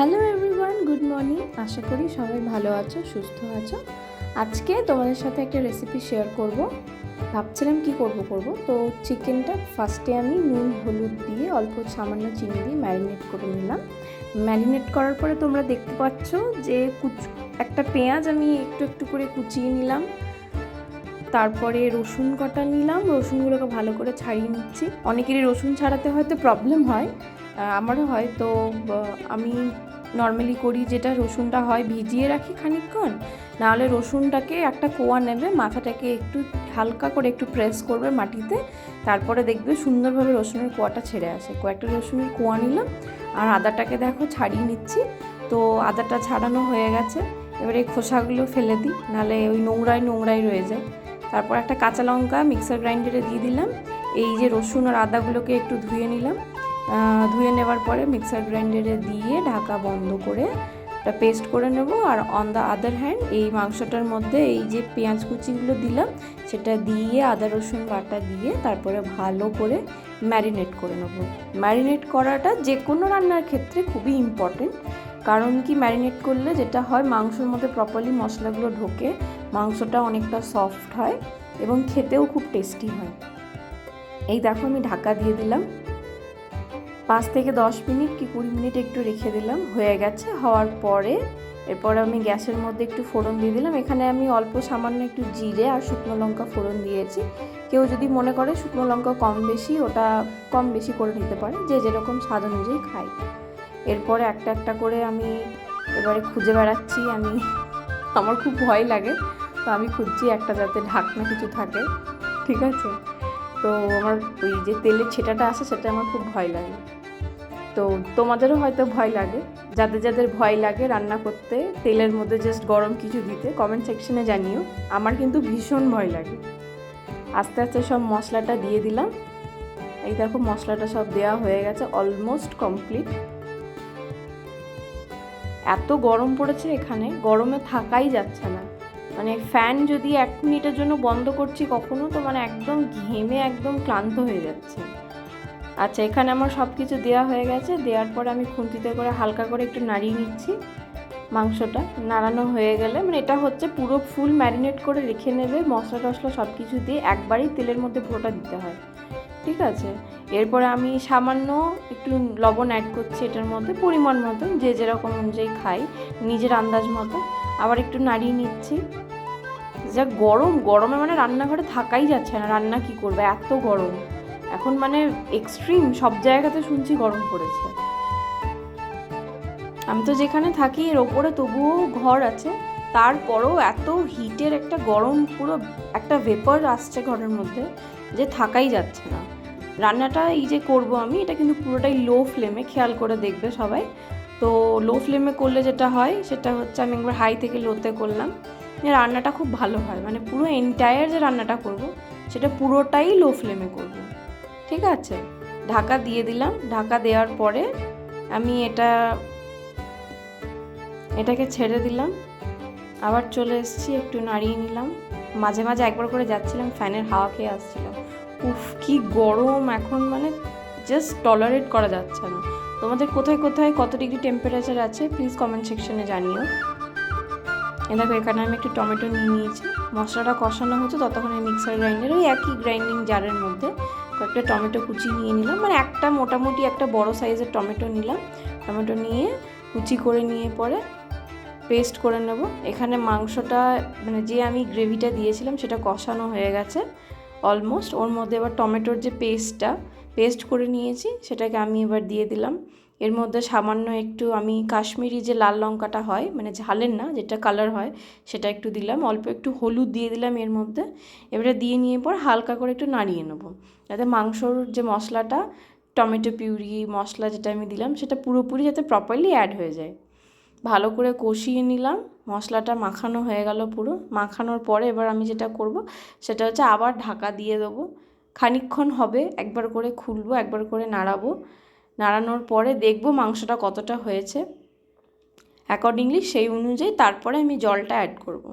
Hello everyone, good morning. আশা করি সবাই ভালো আছো, সুস্থ আছো। আজকে তোমাদের সাথে একটা রেসিপি শেয়ার করব। ভাবছিলাম কি করব। তো চিকেনটা ফার্স্টে আমি নুন হলুদ দিয়ে অল্প সামান্য চিনি দিয়ে ম্যারিনেট করে নিলাম। ম্যারিনেট করার পরে তোমরা দেখতে পাচ্ছ যে একটা পেঁয়াজ আমি একটু একটু করে কুচিয়ে নিলাম। তারপরে রসুন কটা নিলাম, রসুনগুলোকে ভালো করে ছাড়িয়ে নিচ্ছি। অনেকেরই রসুন ছাড়াতে হয়তো প্রবলেম হয়, আমারও হয়। তো আমি নর্মালি করি যেটা, রসুনটা হয় ভিজিয়ে রাখি খানিকক্ষণ, নাহলে রসুনটাকে একটা কোয়া নেবে, মাথাটাকে একটু হালকা করে একটু প্রেস করবে মাটিতে, তারপরে দেখবে সুন্দরভাবে রসুনের কোয়াটা ছেড়ে আসে। কয়েকটা রসুনের কোয়া নিলাম, আর আদাটাকে দেখো ছাড়িয়ে নিচ্ছি। তো আদাটা ছাড়ানো হয়ে গেছে, এবারে এই খোসাগুলো ফেলে দিই, নাহলে ওই নোংরাই রয়ে যায়। তারপর একটা কাঁচা লঙ্কা মিক্সার গ্রাইন্ডারে দিয়ে দিলাম। এই যে রসুন আর আদাগুলোকে একটু ধুয়ে নিলাম, ধুয়ে নেওয়ার পরে মিক্সার গ্রাইন্ডারে দিয়ে ঢাকা বন্ধ করে একটা পেস্ট করে নেব। আর অন দ্য আদার হ্যান্ড এই মাংসটার মধ্যে এই যে পেঁয়াজ কুচিগুলো দিলাম সেটা দিয়ে আদা রসুন বাটা দিয়ে তারপরে ভালো করে ম্যারিনেট করে নেব। ম্যারিনেট করাটা যে কোনো রান্নার ক্ষেত্রে খুবই ইম্পর্টেন্ট, কারণ কি ম্যারিনেট করলে যেটা হয় মাংসের মধ্যে প্রপারলি মশলাগুলো ঢোকে, মাংসটা অনেকটা সফট হয় এবং খেতেও খুব টেস্টি হয়। এই দেখো আমি ঢাকা দিয়ে দিলাম, 5 থেকে 10 মিনিট কি 20 মিনিট একটু রেখে দিলাম, হয়ে গেছে। হওয়ার পরে এরপর আমি গ্যাসের মধ্যে একটু ফোড়ন দিয়ে দিলাম। এখানে আমি অল্প সামান্য একটু জিরে আর শুকনো লঙ্কা ফোড়ন দিয়েছি। কেউ যদি মনে করে শুকনো লঙ্কা কম বেশি, ওটা কম বেশি করে নিতে পারে, যে যেরকম স্বাদ অনুযায়ী খাই। এরপরে একটা একটা করে আমি এবারে খুঁজে বেড়াচ্ছি। আমার খুব ভয় লাগে, তো আমি খুঁজছি একটা যাতে ঢাকনা কিছু থাকে, ঠিক আছে। তো আমার ওই যে তেলের ছেটাটা আসে সেটা আমার খুব ভয় লাগে। তো তোমাদেরও হয়তো ভয় লাগে, যাদের যাদের ভয় লাগে রান্না করতে তেলের মধ্যে জাস্ট গরম কিছু দিতে, কমেন্ট সেকশনে জানিও। আমার কিন্তু ভীষণ ভয় লাগে। আস্তে আস্তে সব মশলাটা দিয়ে দিলাম। এই দেখো মশলাটা সব দেওয়া হয়ে গেছে, অলমোস্ট কমপ্লিট। এত গরম পড়েছে এখানে, গরমে থাকাই যাচ্ছে না। মানে ফ্যান যদি 1 মিনিটের জন্য বন্ধ করছি কখনো, তো মানে একদম ঘেমে একদম ক্লান্ত হয়ে যাচ্ছে। আচ্ছা, এখানে আমার সব কিছু দেওয়া হয়ে গেছে। দেওয়ার পরে আমি খুন্তিতে করে হালকা করে একটু নাড়িয়ে নিচ্ছি। মাংসটা নাড়ানো হয়ে গেলে, মানে এটা হচ্ছে পুরো ফুল ম্যারিনেট করে রেখে নেবে, মশলা টশলা সব কিছু দিয়ে একবারই তেলের মধ্যে পুরোটা দিতে হয়, ঠিক আছে। এরপরে আমি সামান্য একটু লবণ অ্যাড করছি এটার মধ্যে, পরিমাণ মতো, যে যেরকম অনুযায়ী খাই, নিজের আন্দাজ মতো। আবার একটু নাড়িয়ে নিচ্ছি। যা গরমে মানে রান্নাঘরে থাকাই যাচ্ছে না, রান্না কি করবে, এত গরম এখন, মানে এক্সট্রিম সব জায়গাতে শুনছি গরম পড়েছে। আমি তো যেখানে থাকি এর ওপরে তবুও ঘর আছে, তারপরেও এত হিটের একটা গরম, পুরো একটা ভেপার আসছে ঘরের মধ্যে, যে থাকাই যাচ্ছে না। রান্নাটা এই যে করব আমি, এটা কিন্তু পুরোটাই লো ফ্লেমে, খেয়াল করে দেখবে সবাই। তো লো ফ্লেমে করলে যেটা হয় সেটা হচ্ছে, আমি একবার হাই থেকে লোতে করলাম, রান্নাটা খুব ভালো হয়। মানে পুরো এন্টায়ার যে রান্নাটা করব সেটা পুরোটাই লো ফ্লেমে করব, ঠিক আছে। ঢাকা দিয়ে দিলাম। ঢাকা দেওয়ার পরে আমি এটাকে ছেড়ে দিলাম। আবার চলে এসেছি, একটু নাড়িয়ে নিলাম, মাঝে মাঝে একবার করে যাচ্ছিলাম, ফ্যানের হাওয়া খেয়ে আসছিলাম। উফ কি গরম এখন, মানে জাস্ট টলারেট করা যাচ্ছে না। তোমাদের কোথায় কোথায় কত ডিগ্রি টেম্পারেচার আছে প্লিজ কমেন্ট সেকশনে জানিও। দেখো এখানে আমি একটু টমেটো নিয়ে নিয়েছি। মশলাটা কষানো হচ্ছে ততক্ষণে মিক্সার গ্রাইন্ডার, ওই একই গ্রাইন্ডিং জারের মধ্যে কয়েকটা টমেটো কুচি নিয়ে নিলাম, মানে একটা মোটামুটি একটা বড় সাইজের টমেটো নিলাম। টমেটো নিয়ে কুচি করে নিয়ে পরে পেস্ট করে নেব। এখানে মাংসটা, মানে যে আমি গ্রেভিটা দিয়েছিলাম সেটা কষানো হয়ে গেছে অলমোস্ট। ওর মধ্যে এবার টমেটোর যে পেস্ট করে নিয়েছি সেটাকে আমি এবার দিয়ে দিলাম। এর মধ্যে সামান্য একটু আমি কাশ্মীরি যে লাল লঙ্কাটা হয়, মানে ঝালের না, যেটা কালার হয়, সেটা একটু দিলাম। অল্প একটু হলুদ দিয়ে দিলাম এর মধ্যে। এবারে দিয়ে নিয়ে পর হালকা করে একটু নাড়িয়ে নেবো, যাতে মাংসর যে মশলাটা, টমেটো পিউরি মশলা যেটা আমি দিলাম সেটা পুরোপুরি যাতে প্রপারলি অ্যাড হয়ে যায়। ভালো করে কষিয়ে নিলাম, মশলাটা মাখানো হয়ে গেল পুরো। মাখানোর পরে এবার আমি যেটা করব সেটা হচ্ছে আবার ঢাকা দিয়ে দেবো। খানিকক্ষণ হবে, একবার করে খুলবো, একবার করে নাড়াবো। নাড়ানোর পরে দেখব মাংসটা কতটা হয়েছে, অ্যাকর্ডিংলি সেই অনুযায়ী তারপরে আমি জলটা অ্যাড করব।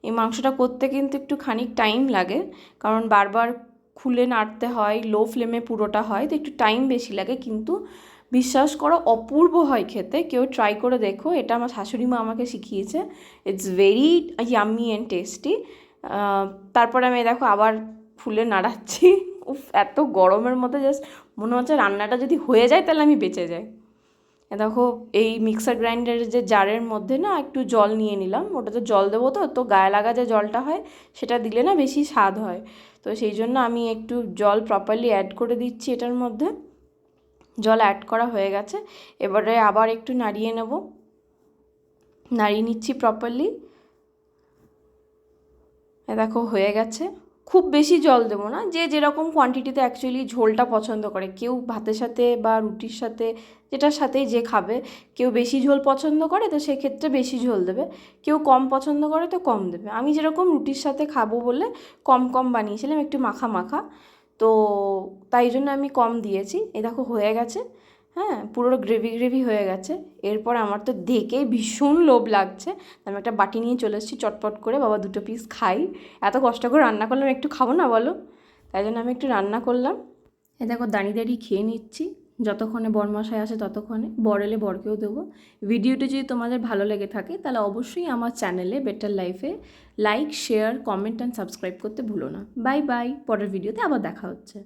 এই মাংসটা করতে কিন্তু একটু খানিক টাইম লাগে, কারণ বারবার খুলে নাড়তে হয়, লো ফ্লেমে পুরোটা হয়, তো একটু টাইম বেশি লাগে, কিন্তু বিশ্বাস করো অপূর্ব হয় খেতে, কেউ ট্রাই করে দেখো, এটা আমার শাশুড়ি মা আমাকে শিখিয়েছে। It's very yummy and tasty. তারপরে আমি দেখো আবার ফুলে নাড়াচ্ছি। উফ, এত গরমের মধ্যে জাস্ট মনে হচ্ছে রান্নাটা যদি হয়ে যায় তাহলে আমি বেঁচে যাই। দেখো এই মিক্সার গ্রাইন্ডারের যে জারের মধ্যে না একটু জল নিয়ে নিলাম, ওটাতে জল দেবো, তো গায়ে লাগা যে জলটা হয় সেটা দিলে না বেশি স্বাদ হয়। তো সেই জন্য আমি একটু জল প্রপারলি অ্যাড করে দিচ্ছি এটার মধ্যে। জল অ্যাড করা হয়ে গেছে, এবারে আবার একটু নাড়িয়ে নেব, নাড়িয়ে নিচ্ছি প্রপারলি। দেখো হয়ে গেছে। খুব বেশি জল দেবো না, যে যেরকম কোয়ান্টিটিতে অ্যাকচুয়ালি ঝোলটা পছন্দ করে, কেউ ভাতের সাথে বা রুটির সাথে যেটার সাথেই যে খাবে, কেউ বেশি ঝোল পছন্দ করে তো সেক্ষেত্রে বেশি ঝোল দেবে, কেউ কম পছন্দ করে তো কম দেবে। আমি যেরকম রুটির সাথে খাবো বলে কম কম বানিয়েছিলাম, একটু মাখা মাখা, তো তাই জন্য আমি কম দিয়েছি। এই দেখো হয়ে গেছে, হ্যাঁ পুরো গ্রেভি গ্রেভি হয়ে গেছে। এরপর আমার তো দেখেই ভীষণ লোভ লাগছে, আমি একটা বাটি নিয়ে চলে এসেছি চটপট করে, বাবা 2 পিস খাই। এত কষ্ট করে রান্না করলাম, একটু খাবো না বলো? তাই জন্য আমি একটু রান্না করলাম। এই দেখো দাঁড়িয়ে দাঁড়িয়ে খেয়ে নিচ্ছি, যতক্ষণে বরমশাই আসে ততক্ষণে, বর এলে বরকেও দেবো। ভিডিওটি যদি তোমাদের ভালো লেগে থাকে তাহলে অবশ্যই আমার চ্যানেলে বেটার লাইফে like, share, comment and subscribe করতে ভুলো না। বাই বাই, পরের ভিডিওতে আবার দেখা হচ্ছে।